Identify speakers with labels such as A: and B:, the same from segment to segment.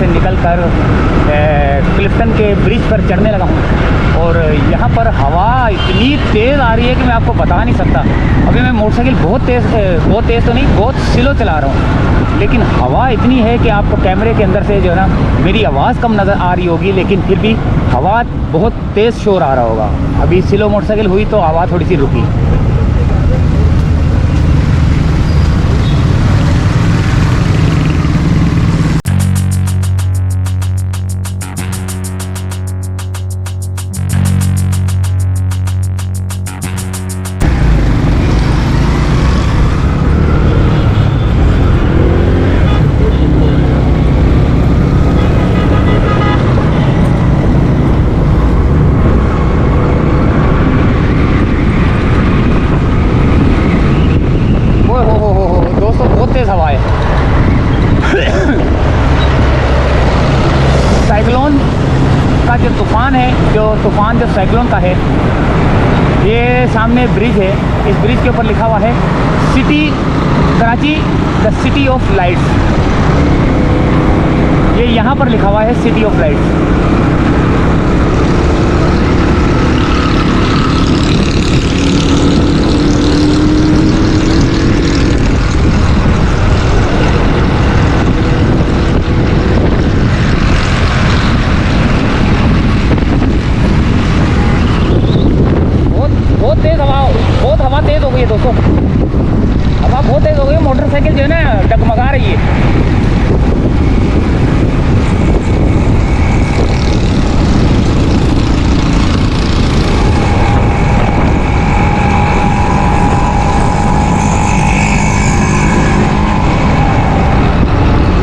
A: से निकलकर क्लिफ्टन के ब्रिज पर चढ़ने लगा हूँ। और यहाँ पर हवा इतनी तेज़ आ रही है कि मैं आपको बता नहीं सकता। अभी मैं मोटरसाइकिल बहुत तेज़ तो नहीं, बहुत स्लो चला रहा हूँ, लेकिन हवा इतनी है कि आपको कैमरे के अंदर से जो है ना मेरी आवाज़ कम नज़र आ रही होगी, लेकिन फिर भी हवा बहुत तेज़ शोर आ रहा होगा। अभी स्लो मोटरसाइकिल हुई तो हवा थोड़ी सी रुकी। साइक्लोन का जो तूफ़ान है, जो साइक्लोन का है, ये सामने ब्रिज है। इस ब्रिज के ऊपर लिखा हुआ है city Karachi, the city of lights. ये यहाँ पर लिखा हुआ है सिटी ऑफ लाइट्स। बहुत हवा तेज़ हो गई है दोस्तों, हवा बहुत तेज़ हो गई है। मोटरसाइकिल जो है ना डगमगा रही है।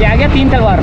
A: ये आ गया 3 तलवार।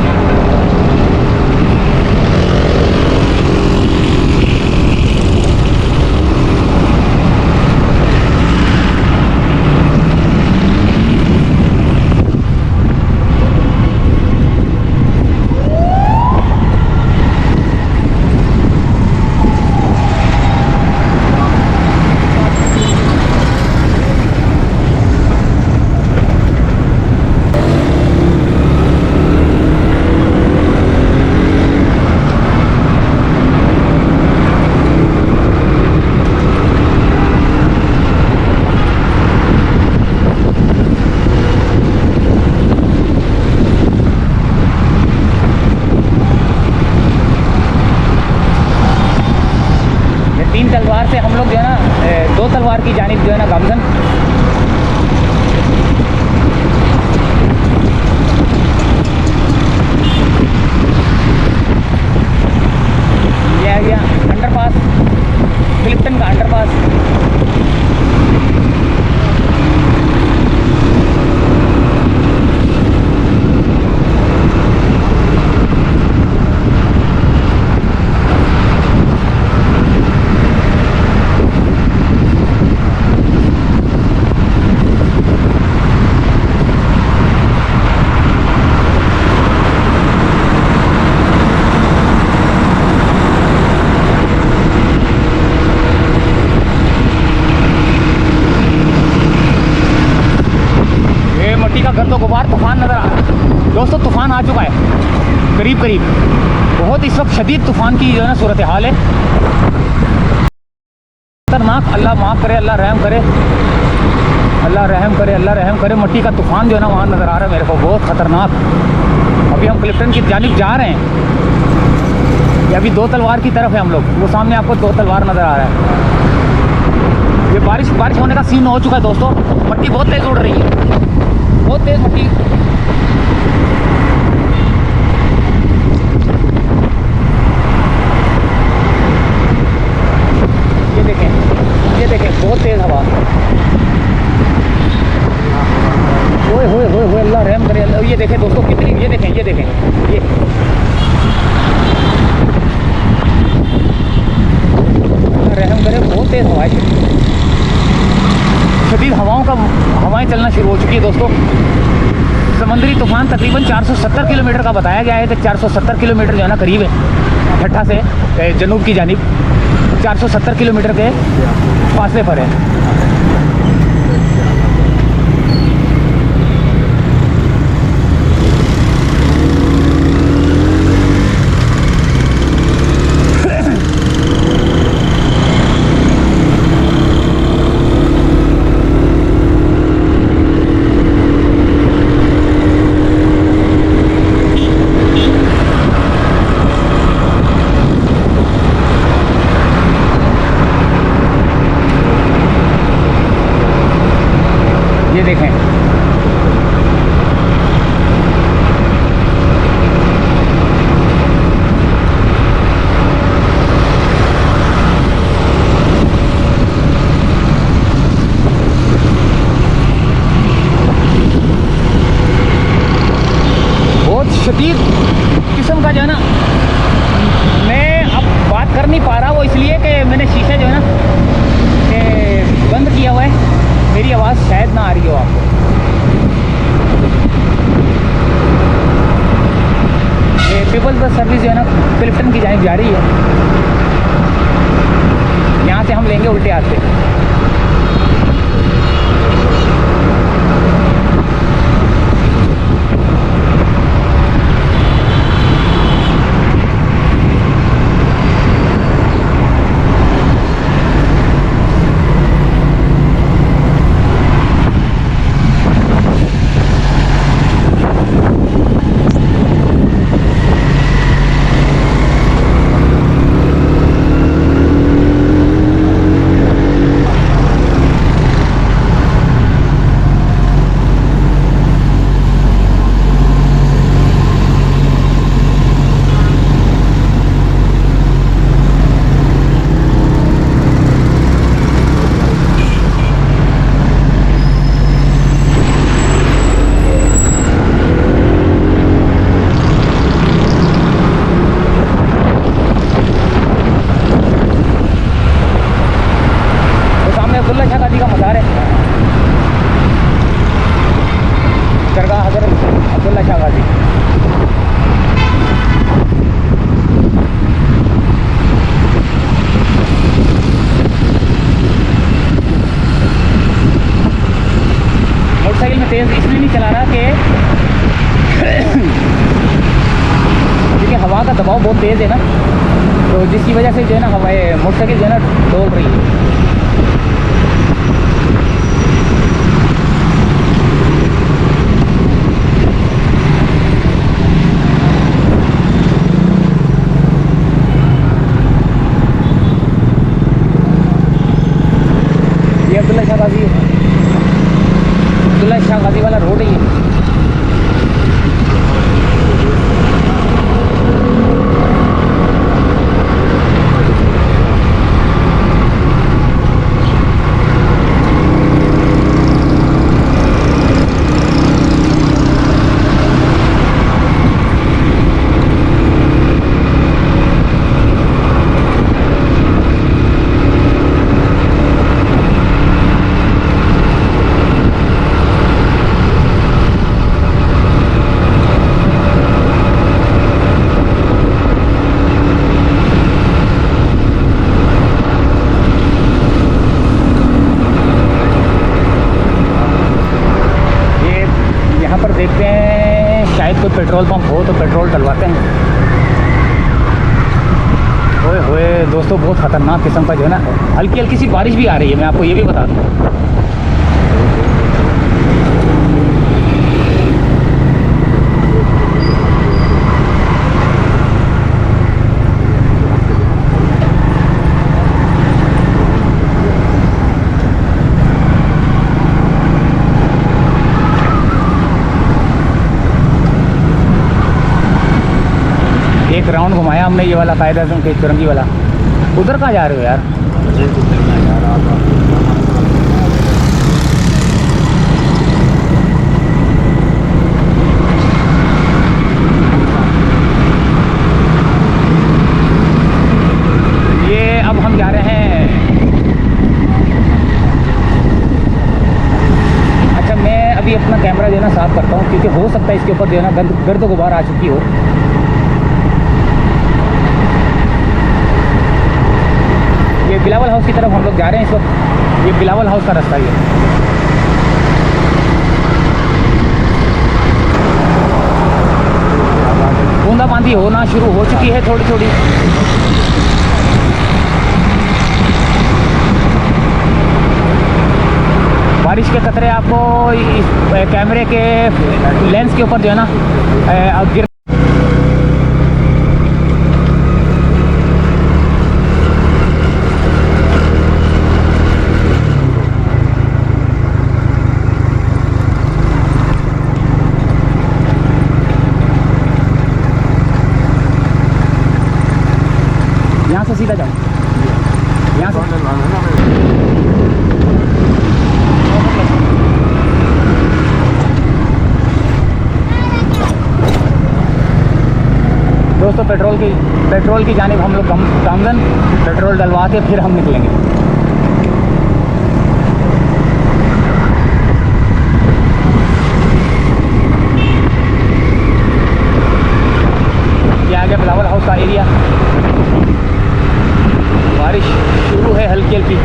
A: तलवार से हम लोग जो है ना 2 तलवार की जानिब जो है ना गामजन। ये आ गया अंडरपास, क्लिफ्टन का अंडरपास। घर तो गुबार तूफ़ान नज़र आ रहा है दोस्तों। तूफ़ान आ चुका है करीब करीब। बहुत इस वक्त शदीद तूफ़ान की जो है ना सूरत हाल है, खतरनाक। अल्लाह माफ़ करे, अल्लाह रहम करे, अल्लाह रहम करे, अल्लाह रहम करे। मट्टी का तूफ़ान जो है ना वहाँ नज़र आ रहा है मेरे को, बहुत ख़तरनाक। अभी हम क्लिफ्टन की जानिब जा रहे हैं। ये अभी 2 तलवार की तरफ है हम लोग। वो सामने आपको 2 तलवार नज़र आ रहा है। ये बारिश होने का सीन हो चुका है दोस्तों। मट्टी बहुत तेज़ उड़ रही है, बहुत तेज मट्टी। ये देखें बहुत तेज हवा। ओए अल्लाह रहम करे। ये देखें दोस्तों कितनी, ये देखें ये रहम करे। बहुत तेज हवा है, शदीद हवाएं चलना शुरू हो चुकी है दोस्तों। समंदरी तूफ़ान तकरीबन 470 किलोमीटर का बताया गया है कि 470 किलोमीटर जो है ना करीब है ठट्ठा से जनूब की जानिब। 470 किलोमीटर के फासले पर है। जो है ना मैं अब बात कर नहीं पा रहा, वो इसलिए कि मैंने शीशा जो है ना कि बंद किया हुआ है, मेरी आवाज़ शायद ना आ रही हो आपको। ये पीपल्स बस सर्विस जो है ना क्लिफ्टन की जानिब जा रही है। यहाँ से हम लेंगे उल्टे हाथ से। अब्दुल्ला शाह गाजी का मज़ार है, दरगाह हज़रत अब्दुल्ला शाह गाजी। मोटरसाइकिल में तेज़ इसलिए नहीं चला रहा कि क्योंकि हवा का दबाव बहुत तेज़ है ना, तो जिसकी वजह से जो है ना हवाएं मोटरसाइकिल जो है ना डोल रही है। अब्दुल्ला शाह गाजी वाला रोड है ये। देखते हैं शायद कोई पेट्रोल पंप हो तो पेट्रोल डलवाते हैं। ओए होए दोस्तों, बहुत ख़तरनाक किस्म का जो है ना हल्की हल्की सी बारिश भी आ रही है, मैं आपको ये भी बता दूँ। एक राउंड घुमाया हमने ये वाला कायदा आज़म के चुरंगी वाला। उधर कहाँ जा रहे हो यार? ये अब हम जा रहे हैं। अच्छा, मैं अभी अपना कैमरा जो है ना साफ करता हूँ, क्योंकि हो सकता है इसके ऊपर जो है ना गर्द गुबार आ चुकी हो। ये बिलावल हाउस की तरफ हम लोग जा रहे हैं इस वक्त। ये बिलावल हाउस का रास्ता है। बूंदाबांदी होना शुरू हो चुकी है थोड़ी थोड़ी। बारिश के कतरे आपको इस कैमरे के लेंस के ऊपर जो है ना गिर। यहाँ से सीधा जाओ, यहाँ से दोस्तों पेट्रोल की जानिब हम लोग गामजन पेट्रोल डलवा के फिर हम निकलेंगे। ये आ गया बिलावल हाउस का एरिया। बारिश शुरू है हल्की हल्की।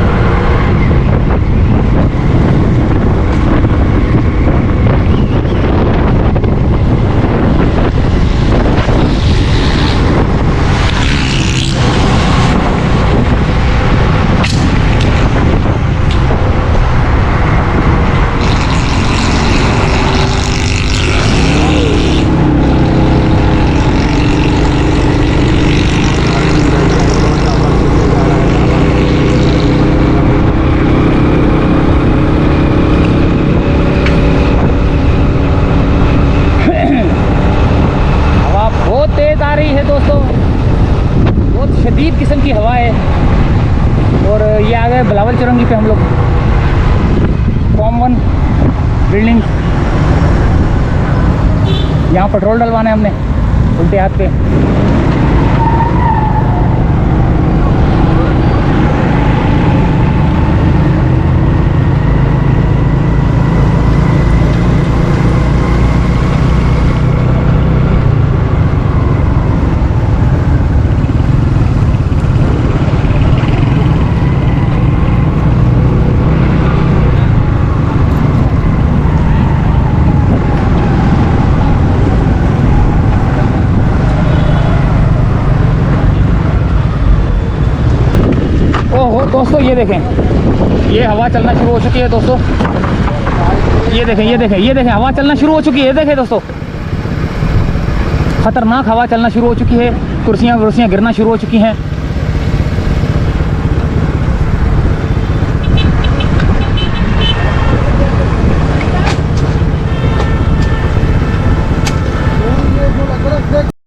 A: शदीद किस्म की हवा है। और ये आ गए बिलावल चौरंगी पे हम लोग। फॉर्म 1 बिल्डिंग, यहाँ पेट्रोल डलवाना है हमने उल्टे हाथ पे। दोस्तों ये देखें, ये हवा चलना शुरू हो चुकी है दोस्तों। ये देखें हवा चलना शुरू हो चुकी है। देखें दोस्तों, खतरनाक हवा चलना शुरू हो चुकी है। कुर्सियाँ गिरना शुरू हो चुकी हैं।